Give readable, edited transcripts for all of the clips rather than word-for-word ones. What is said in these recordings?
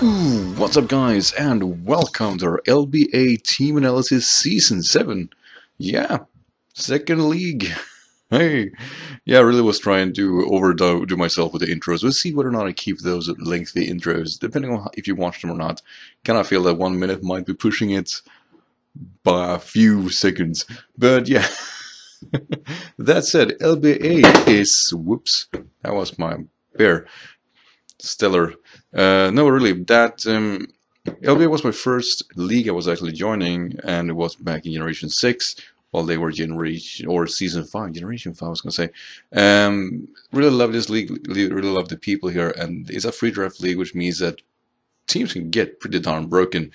Ooh, what's up guys, and welcome to our LBA Team Analysis Season 7. Yeah, second league. Hey, yeah, I really was trying to overdo myself with the intros. We'll see whether or not I keep those lengthy intros, depending on if you watch them or not. Kind of feel that 1 minute might be pushing it by a few seconds. But yeah, that said, LBA is... Whoops, that was my bear. Stellar. No, really, that LBA was my first league I was actually joining, and it was back in Generation 6, while they were Season 5, Generation 5, I was going to say. Really love this league, really love the people here, and it's a free draft league, which means that teams can get pretty darn broken.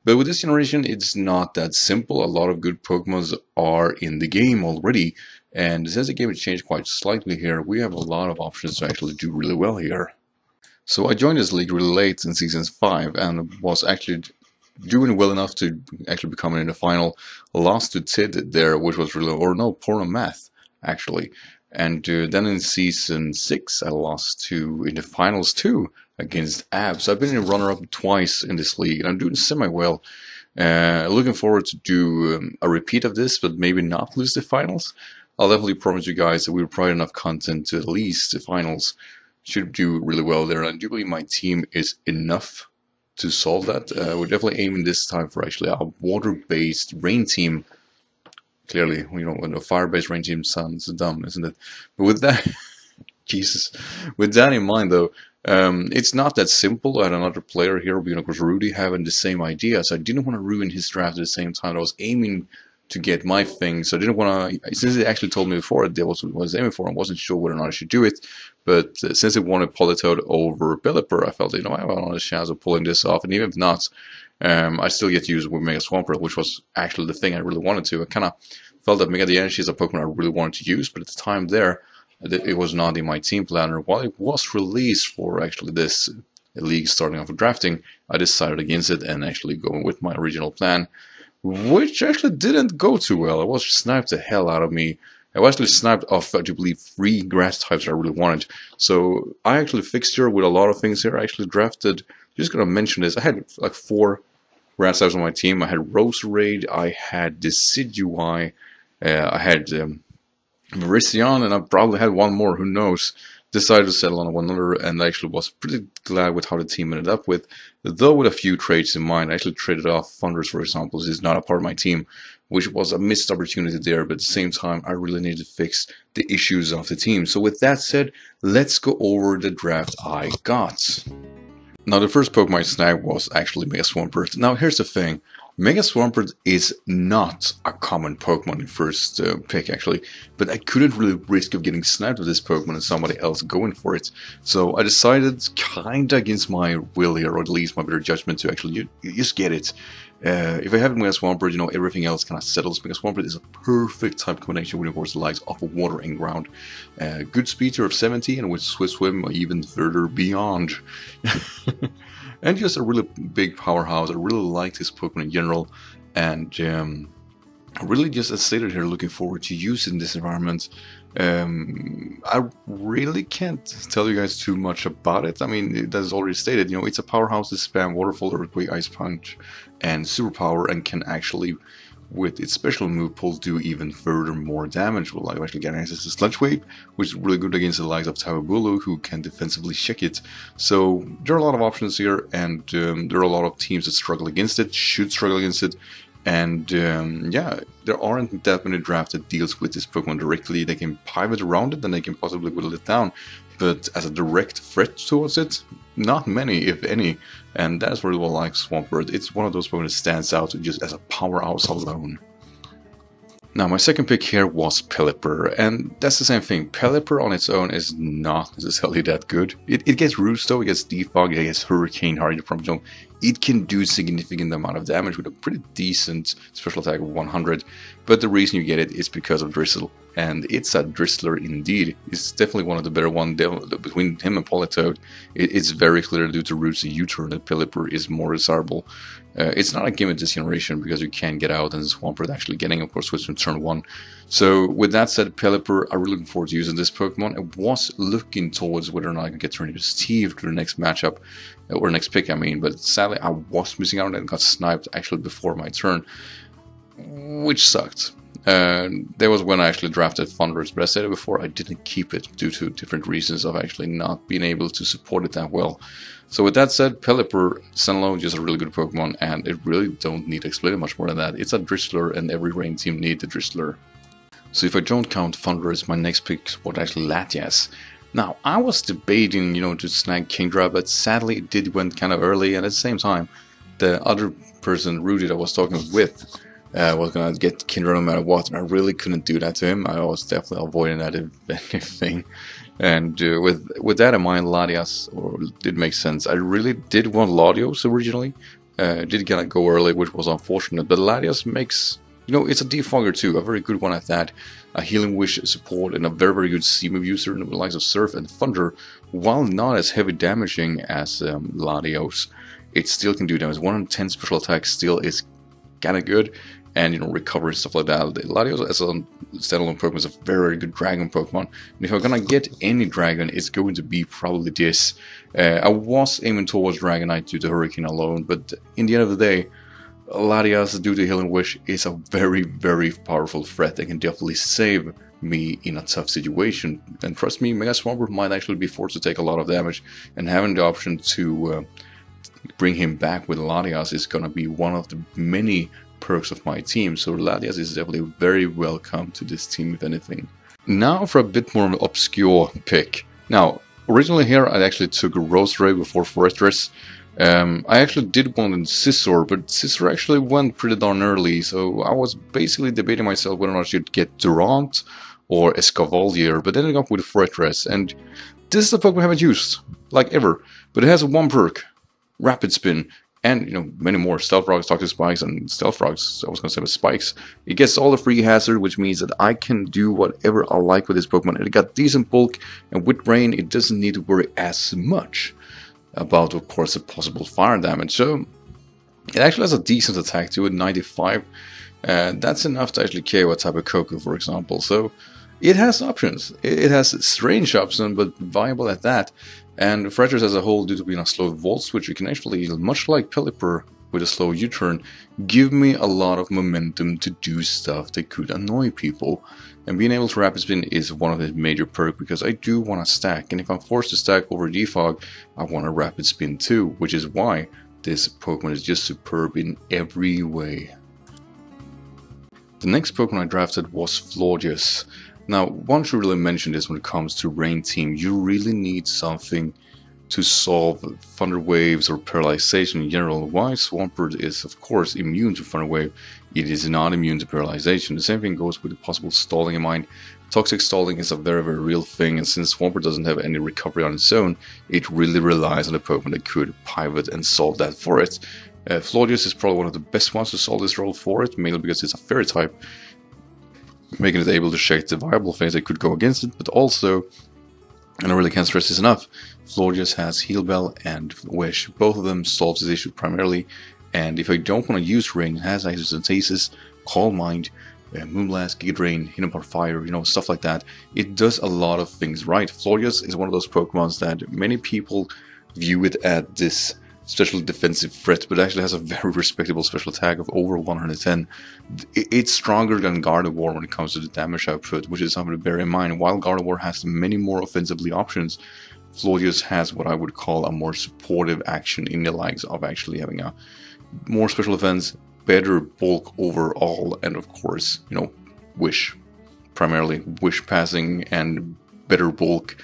But with this generation, it's not that simple. A lot of good Pokemons are in the game already, and since the game has changed quite slightly here, we have a lot of options to actually do really well here. So I joined this league really late in Season 5 and was actually doing well enough to actually become in the final. Lost to Tid there, which was really, or no, Porno Math, actually. And then in Season 6, I lost in the finals too against Ab. So I've been in runner-up twice in this league, and I'm doing semi-well. Looking forward to do a repeat of this, but maybe not lose the finals. I'll definitely promise you guys that we'll provide enough content to at least the finals. Should do really well there, and I do believe my team is enough to solve that. We're definitely aiming this time for actually a water-based rain team. Clearly, you know, when a fire-based rain team sounds dumb, isn't it? But with that, Jesus, with that in mind, though, it's not that simple. I had another player here, of course, Rudy, having the same idea, so I didn't want to ruin his draft at the same time. I was aiming to get my thing, so I didn't want to, since they actually told me before that was what I was aiming for, I wasn't sure whether or not I should do it, but since it wanted Politoed over Pelipper, I felt, you know, I have a chance of pulling this off, and even if not, I still get to use it with Mega Swampert, which was actually the thing I really wanted to. I kind of felt that Mega the Energy is a Pokemon I really wanted to use, but at the time there, it was not in my team planner. While it was released for actually this league starting off with drafting, I decided against it and actually going with my original plan, which actually didn't go too well. It was sniped the hell out of me. I was actually sniped off, I do believe, 3 grass types I really wanted. So I actually fixed here with a lot of things here. I actually drafted, just going to mention this, I had like 4 grass types on my team. I had Roserade, I had Decidueye, I had Virizion, and I probably had one more, who knows. Decided to settle on one another, and I actually was pretty glad with how the team ended up with, though with a few trades in mind. I actually traded off Thunders, for example, this is not a part of my team, which was a missed opportunity there, but at the same time, I really needed to fix the issues of the team. So with that said, let's go over the draft I got. Now, the first Pokemon I snagged was actually Mega Swampert. Now, here's the thing. Mega Swampert is not a common Pokemon in first pick, actually, but I couldn't really risk of getting sniped with this Pokemon and somebody else going for it. So I decided, kinda against my will here, or at least my better judgment, to actually just get it. If I have Mega Swampert, you know, everything else kind of settles. Mega Swampert is a perfect type combination with, of course, the likes of water and ground. Good speed of 70, and with Swift Swim even further beyond. And just a really big powerhouse. I really like this Pokemon in general, and really, just as stated here, looking forward to using this environment. I really can't tell you guys too much about it. I mean, that is already stated. You know, it's a powerhouse that spam Waterfall, Earthquake, Ice Punch, and Superpower, and can actually, with its special move pull, do even further more damage. Will actually get access to Sludge Wave, which is really good against the likes of Tawabulu, who can defensively check it. So there are a lot of options here, and there are a lot of teams that struggle against it, should struggle against it. And yeah, there aren't that many drafts that deals with this Pokemon directly. They can pivot around it, and they can possibly whittle it down. But as a direct threat towards it, not many, if any. And that's really what I like Swampert. It's one of those Pokemon that stands out just as a powerhouse alone. Now, my second pick here was Pelipper, and that's the same thing. Pelipper on its own is not necessarily that good. It gets Roost though, it gets Defog, it gets Hurricane, Hard from Jump. It can do significant amount of damage with a pretty decent special attack of 100, but the reason you get it is because of Drizzle. And it's a Drizzler indeed. It's definitely one of the better ones between him and Politoed. It's very clear due to Roots and U-turn that Pelipper is more desirable. It's not a gimmick this generation because you can get out and Swampert actually getting, of course, switch from turn 1. So with that said, Pelipper, I'm really looking forward to using this Pokemon. I was looking towards whether or not I can get turned into Steve to the next matchup. or next pick I mean, but sadly I was missing out and got sniped actually before my turn, which sucked. There was when I actually drafted Thunderous, but I said it before, I didn't keep it due to different reasons of actually not being able to support it that well. So with that said, Pelipper, Standalone, just a really good Pokemon, and it really don't need to explain it much more than that. It's a Drizzler, and every rain team needs a Drizzler. So if I don't count Thunderous, my next pick was actually Latias. Now, I was debating, to snag Kingdra, but sadly it did went kind of early, and at the same time, the other person, Rudy, that I was talking with, was gonna get Kingdra no matter what, and I really couldn't do that to him. I was definitely avoiding that if anything. And with that in mind, Latias did make sense. I really did want Latios originally. Did kind of go early, which was unfortunate, but Latias makes... it's a defogger too, a very good one at that, a Healing Wish support, and a very, very good C-move user in the likes of Surf and Thunder. While not as heavy damaging as Latios, it still can do damage. 110 special attack still is kind of good, and recovery and stuff like that. Latios as a standalone Pokemon is a very, very good Dragon Pokemon, and if I'm gonna get any Dragon, it's going to be probably this. I was aiming towards Dragonite due to Hurricane alone, but in the end of the day, Latias, due to Healing Wish, is a very, very powerful threat that can definitely save me in a tough situation. And trust me, Mega Swampert might actually be forced to take a lot of damage, and having the option to bring him back with Latias is gonna be one of the many perks of my team, so Latias is definitely very welcome to this team, if anything. Now for a bit more of an obscure pick. Now, originally here I actually took Roserade before Forretress. I actually did want in Scizor, but Scizor actually went pretty darn early, so I was basically debating myself whether or not I should get Durant or Escavalier, but then I got with Forretress, and this is a Pokemon I haven't used, like ever, but it has one perk, Rapid Spin, and many more, Stealth Rocks, Toxic Spikes, and Stealth Rocks, I was going to say with Spikes. It gets all the free hazard, which means that I can do whatever I like with this Pokemon. It got decent bulk, and with Rain, it doesn't need to worry as much about, of course, the possible fire damage. So it actually has a decent attack to it, 95. That's enough to actually KO a type of Coco, for example. So it has options. It has strange options, but viable at that. And Forretress as a whole, due to being a slow Volt Switch, you can actually, much like Pelipper with a slow U-turn, give me a lot of momentum to do stuff that could annoy people. And being able to Rapid Spin is one of the major perks, because I do want to stack, and if I'm forced to stack over Defog, I want a Rapid Spin too, which is why this Pokemon is just superb in every way. The next Pokemon I drafted was Florges. Now, one should really mention this when it comes to Rain Team. You really need something to solve Thunder Waves or Paralyzation in general. While Swampert is, of course, immune to Thunder Wave, it is not immune to Paralyzation. The same thing goes with the possible stalling in mind. Toxic stalling is a very, very real thing, and since Swampert doesn't have any recovery on its own, it really relies on a Pokemon that could pivot and solve that for it. Florges is probably one of the best ones to solve this role for it, mainly because it's a Fairy type, making it able to shake the viable things that could go against it, but also, and I really can't stress this enough, Florges has Heal Bell and Wish. Both of them solves this issue primarily, and if I don't want to use Rain, it has access to Stasis, Calm Mind, Moonblast, Giga Drain, Hidden Part Fire, stuff like that. It does a lot of things right. Florges is one of those Pokemons that many people view it as this special defensive threat, but actually has a very respectable special attack of over 110. It's stronger than Gardevoir when it comes to the damage output, which is something to bear in mind. While Gardevoir has many more offensively options, Florges has what I would call a more supportive action in the likes of actually having a more special defense, better bulk overall, and of course, Wish. Primarily Wish passing and better bulk.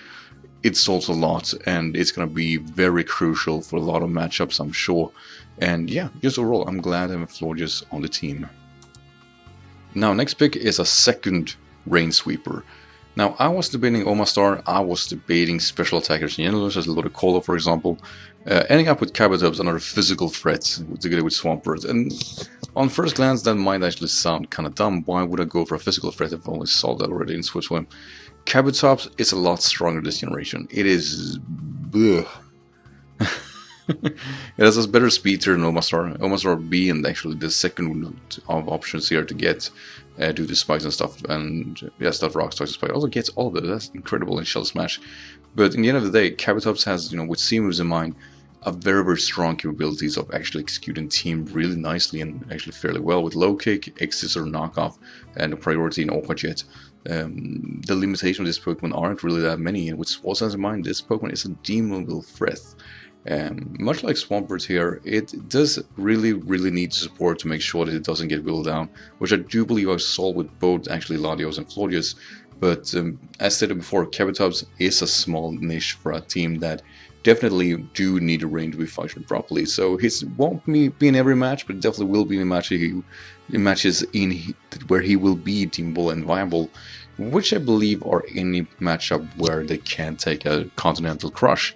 It solves a lot, and it's going to be very crucial for a lot of matchups, I'm sure. And yeah, just overall, I'm glad having Florges on the team. Now, next pick is a second Rain Sweeper. Now, I was debating Omastar, I was debating special attackers in general, such as Ludicolo, for example. Ending up with Kabutops, another physical threat together with Swampert. And on first glance, that might actually sound kind of dumb. Why would I go for a physical threat if I only solved that already in Switch Swim? Kabutops is a lot stronger this generation. It is... Ugh. It has a better speed than Omastar. Omastar being actually the second of options here to get due to spikes and stuff. And yeah, stuff rocks, toxic spike. Also gets all of it. That's incredible in Shell Smash. But in the end of the day, Kabutops has, with C moves in mind, a very strong capabilities of actually executing team really nicely and actually fairly well with low kick, exits or knockoff, and priority in Aqua Jet. The limitation of this Pokemon aren't really that many, and with Swallow in mind, this Pokemon is a Demonville threat. Much like Swampert here, it does really need support to make sure that it doesn't get wheeled down, which I do believe I saw with both actually Latios and Florius. But as stated before, Kabutops is a small niche for a team that definitely do need a range to be functioning properly. So his won't be in every match, but definitely will be in matches where he will be teamable and viable, which I believe are any matchup where they can take a continental crush,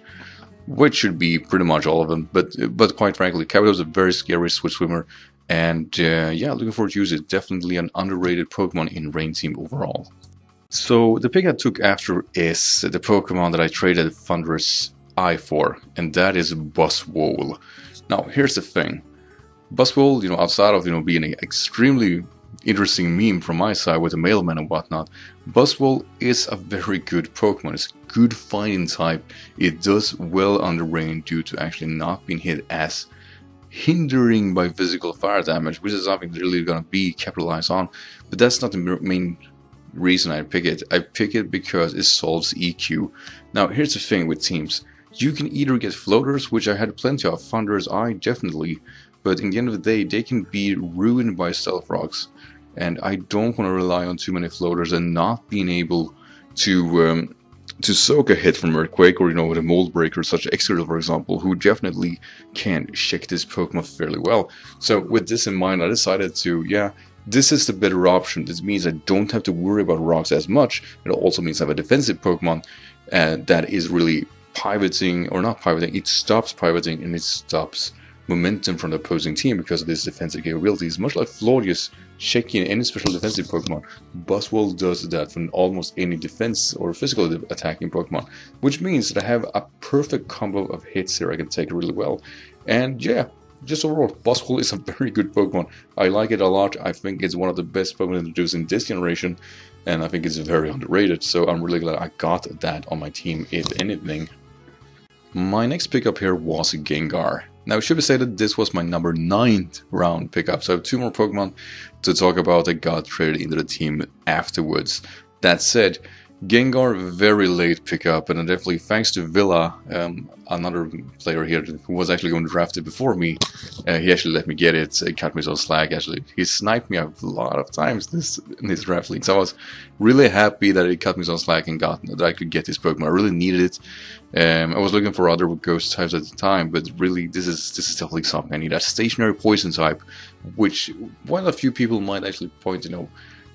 which should be pretty much all of them. But quite frankly, Kabuto is a very scary switch swimmer, and yeah, looking forward to use it. Definitely an underrated Pokemon in Rain Team overall. So the pick I took after is the Pokemon that I traded Thunderous Eye for, and that is Buzzwole. Now here's the thing, Buzzwole, outside of being an extremely interesting meme from my side with the mailman and whatnot, Buzzwole is a very good Pokemon. It's a good fighting type. It does well under rain due to actually not being hit as hindering by physical fire damage, which is something really gonna be capitalized on. But that's not the main reason I pick it. I pick it because it solves EQ. Now here's the thing with teams. You can either get floaters, which I had plenty of, Thunderous Eye definitely, but in the end of the day they can be ruined by Stealth Rocks, and I don't want to rely on too many floaters and not being able to soak a hit from Earthquake or with a Mold Breaker such as Excadrill for example, who definitely can shake this Pokemon fairly well. So with this in mind, I decided to, this is the better option. This means I don't have to worry about rocks as much. It also means I have a defensive Pokemon that is really pivoting, or not pivoting, it stops pivoting and it stops momentum from the opposing team because of this defensive capabilities. Much like Florius shaking any special defensive Pokemon, Buzzwole does that from almost any defense or physical attacking Pokemon, which means that I have a perfect combo of hits here I can take really well. And yeah, just overall, Buzzwole is a very good Pokemon. I like it a lot. I think it's one of the best Pokemon introduced in this generation, and I think it's very underrated, so I'm really glad I got that on my team, if anything. My next pickup here was Gengar. Now, it should be said that this was my number 9th round pickup, so I have 2 more Pokemon to talk about that got traded into the team afterwards. That said, Gengar, very late pickup, and definitely thanks to Villa, another player here who was actually going to draft it before me. He actually let me get it, cut me some slack actually. He sniped me a lot of times in this draft league, so I was really happy that he cut me some slack and that I could get this Pokemon. I really needed it. I was looking for other ghost types at the time, but really this is definitely something I need. A stationary poison type, which while a few people might actually point,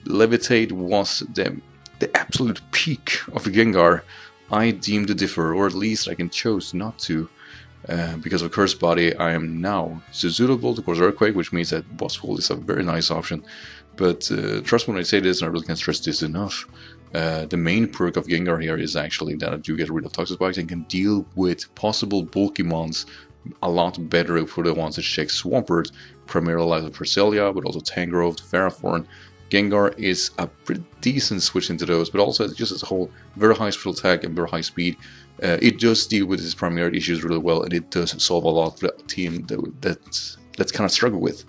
Levitate was the absolute peak of Gengar, I deem to differ, or at least I can choose not to. Because of Curse Body, I am now suitable to Course Earthquake, which means that Buzzwole is a very nice option. But trust me when I say this, and I really can't stress this enough, the main perk of Gengar here is actually that I do get rid of Toxic Spikes and can deal with possible bulky mons a lot better for the ones that check Swampert, primarily like Cresselia, but also Tangrowth, Ferrothorn. Gengar is a pretty decent switch into those, but also just as a whole, very high special attack and very high speed. It does deal with its primary issues really well, and it does solve a lot for a team that's kind of struggle with.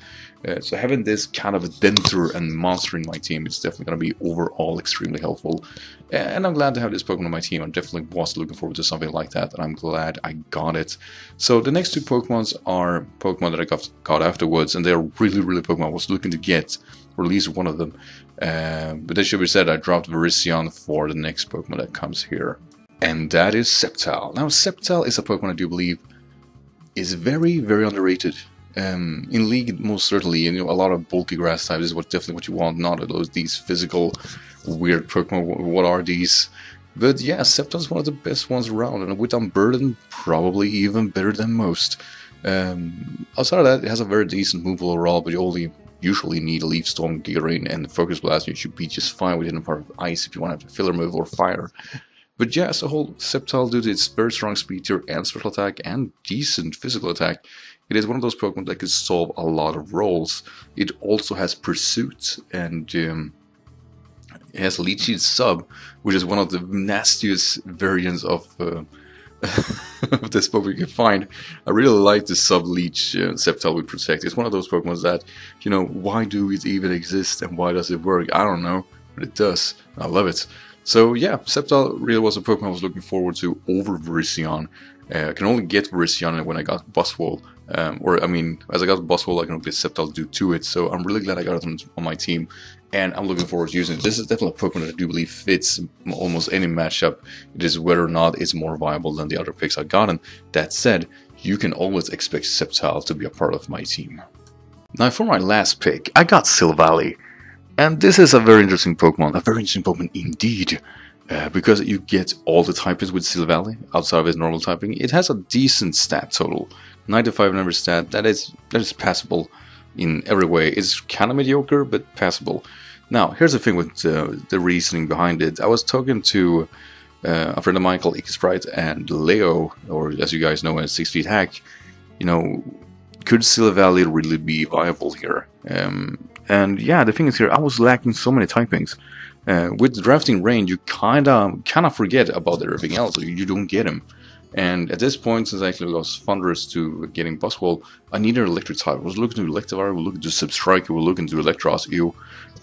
So having this kind of a denter and monster in my team is definitely going to be overall extremely helpful. And I'm glad to have this Pokemon on my team. I definitely was looking forward to something like that, and I'm glad I got it. So the next 2 Pokemons are Pokemon that I got afterwards, and they're really Pokemon I was looking to get, or at least one of them. But that should be said, I dropped Virizion for the next Pokemon that comes here. And that is Sceptile. Now, Sceptile is a Pokemon I do believe is very underrated. In League, most certainly, a lot of bulky grass types is definitely what you want, not these physical weird Pokemon. What are these? But yeah, Sceptile is one of the best ones around, and with Unburden, probably even better than most. Outside of that, it has a very decent move overall, but you only usually need Leaf Storm, Giga Rain, and Focus Blast. You should be just fine with it part of Ice if you want to have a filler move or Fire. But yeah, as a whole, Sceptile, due to its very strong speed tier and special attack and decent physical attack, it is one of those Pokemon that can solve a lot of roles. It also has Pursuit, and it has Leech Seed Sub, which is one of the nastiest variants of of this Pokemon you can find. I really like the Sub-Leech Sceptile with Protect. It's one of those Pokemon that, you know, why do it even exist and why does it work? I don't know, but it does. I love it. So yeah, Sceptile really was a Pokemon I was looking forward to over Virizion. I can only get Virizion when I got Buzzwole. Or, I mean, as I got Buzzwole, I can only get Sceptile due to it. So I'm really glad I got it on my team. And I'm looking forward to using it. This is definitely a Pokemon that I do believe fits almost any matchup. It is whether or not it's more viable than the other picks I've gotten. That said, you can always expect Sceptile to be a part of my team. Now for my last pick, I got Silvally. And this is a very interesting Pokemon indeed. Because you get all the typings with Silvally outside of its normal typing. It has a decent stat total. 95 number stat, that is passable in every way. It's kind of mediocre, but passable. Now, here's the thing with the reasoning behind it. I was talking to a friend of mine called Ikesprite and Leo, or as you guys know, as 6 Feet Hack. You know, could Silvally really be viable here? And yeah, the thing is here, I was lacking so many typings. With drafting rain, you kind of forget about everything else. You don't get him. And at this point, since I actually lost Thundurus to getting Buzzwole, I needed an electric type. I was looking to Electivire, we were looking to Substrike, we were looking to Electros EU,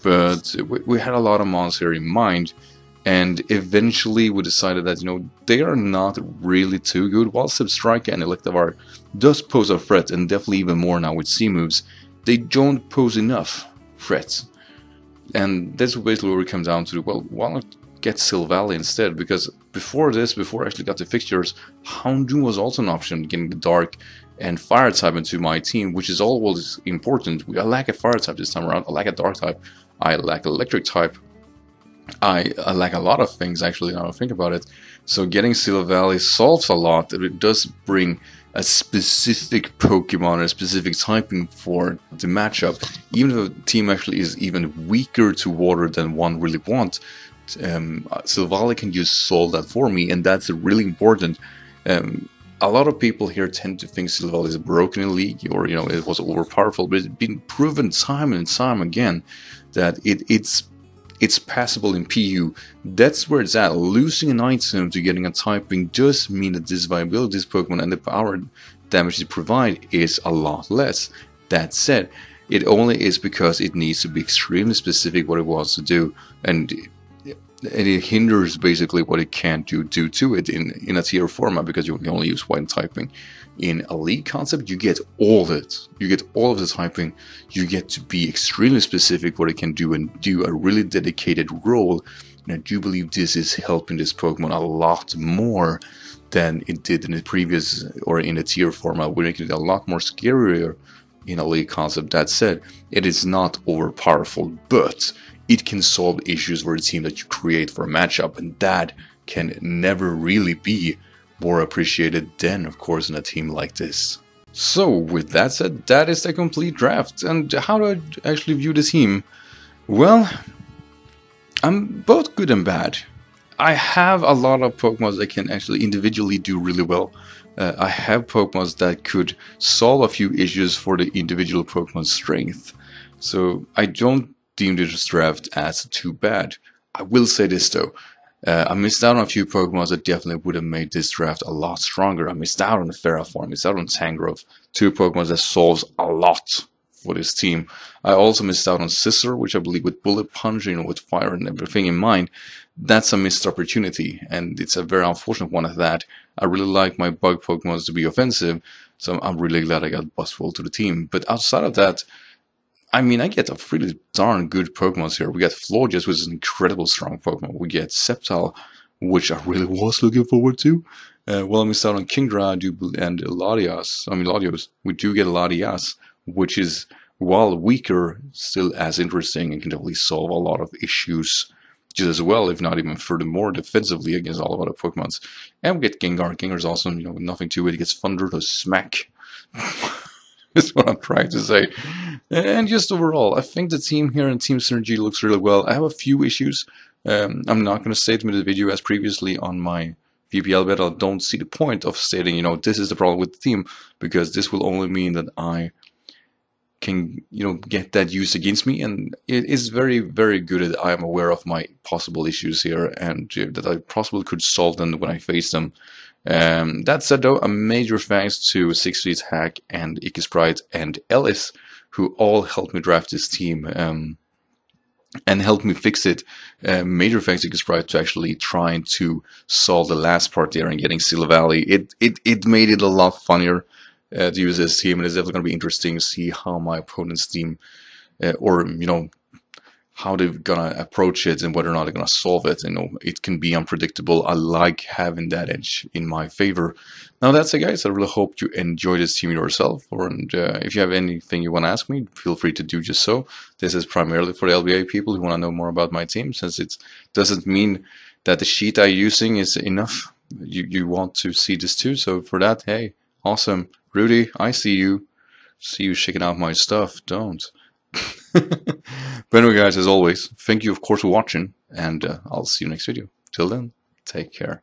but we had a lot of mons here in mind, and eventually we decided that, you know, they are not really too good. While Substrike and Electivire does pose a threat, and definitely even more now with C-moves, they don't pose enough threats. And that's basically where it comes down to, well, why not get Silvally instead? Because before I actually got the fixtures, Houndoom was also an option, getting the Dark and Fire type into my team, which is always important. I lack a Fire type this time around, I lack a Dark type, I lack Electric type, I lack a lot of things actually now I think about it. So getting Silvally solves a lot. It does bring a specific Pokemon, a specific typing for the matchup, even though the team actually is even weaker to water than one really wants. Silvally can just solve that for me, and that's really important. A lot of people here tend to think Silvally is broken in League, or, you know, it was overpowerful, but it's been proven time and time again that it's passable in PU. That's where it's at. Losing an item to getting a typing does mean that this viability of this Pokemon and the power damage it provides is a lot less. That said, it only is because it needs to be extremely specific what it wants to do, and it hinders basically what it can't do due to it in a tier format, because you can only use one typing. In a league concept, you get all of it. You get all of the typing. You get to be extremely specific what it can do and do a really dedicated role. And I do believe this is helping this Pokemon a lot more than it did in the previous or in the tier format, making it a lot more scarier in a league concept. That said, it is not overpowerful, but it can solve issues for the team that you create for a matchup, and that can never really be more appreciated than, of course, in a team like this. So, with that said, that is the complete draft. And how do I actually view the team? Well, I'm both good and bad. I have a lot of Pokemon that can actually individually do really well. I have Pokemon that could solve a few issues for the individual Pokemon's strength. So, I don't deem this draft as too bad. I will say this though. I missed out on a few Pokemon that definitely would have made this draft a lot stronger. I missed out on the Ferrothorn, missed out on Tangrowth, two Pokemon that solves a lot for this team. I also missed out on Scissor, which I believe with Bullet Punch, you know, with fire and everything in mind, that's a missed opportunity, and it's a very unfortunate one at that. I really like my bug Pokemon to be offensive, so I'm really glad I got Buzzwole to the team. But outside of that, I mean, I get a pretty darn good Pokemon here. We got Florges, which is an incredible strong Pokemon. We get Sceptile, which I really was looking forward to. Well, I missed out on Kingdra and Latios. We do get Latias, which is, while weaker, still as interesting and can definitely solve a lot of issues just as well, if not even furthermore defensively against all of other Pokemons. And we get Gengar. Gengar's awesome, you know, nothing to it. He gets Thunder to smack. That's what I'm trying to say. And just overall, I think the team here and team synergy looks really well. I have a few issues. I'm not going to state them in the video as previously on my VPL bet. I don't see the point of stating, you know, this is the problem with the team, because this will only mean that I can, you know, get that used against me. And it is very, very good that I am aware of my possible issues here and that I possibly could solve them when I face them. That said, though, a major thanks to 6 Feet Hack and Icky Sprite and Ellis, who all helped me draft this team and helped me fix it. Major thanks to Icky Sprite to actually trying to solve the last part there and getting Seal Valley. It made it a lot funnier to use this team, and it's definitely going to be interesting to see how my opponent's team, or how they're gonna approach it and whether or not they're gonna solve it. It can be unpredictable. I like having that edge in my favor. Now that's it, guys. I really hope you enjoy this team yourself. And if you have anything you want to ask me, feel free to do just so. This is primarily for the LBA people who want to know more about my team, since it doesn't mean that the sheet I'm using is enough. You want to see this too. So for that, hey, awesome. Rudy, I see you. See you checking out my stuff. Don't. But anyway, guys, as always, thank you, of course, for watching, and I'll see you next video. Till then, take care.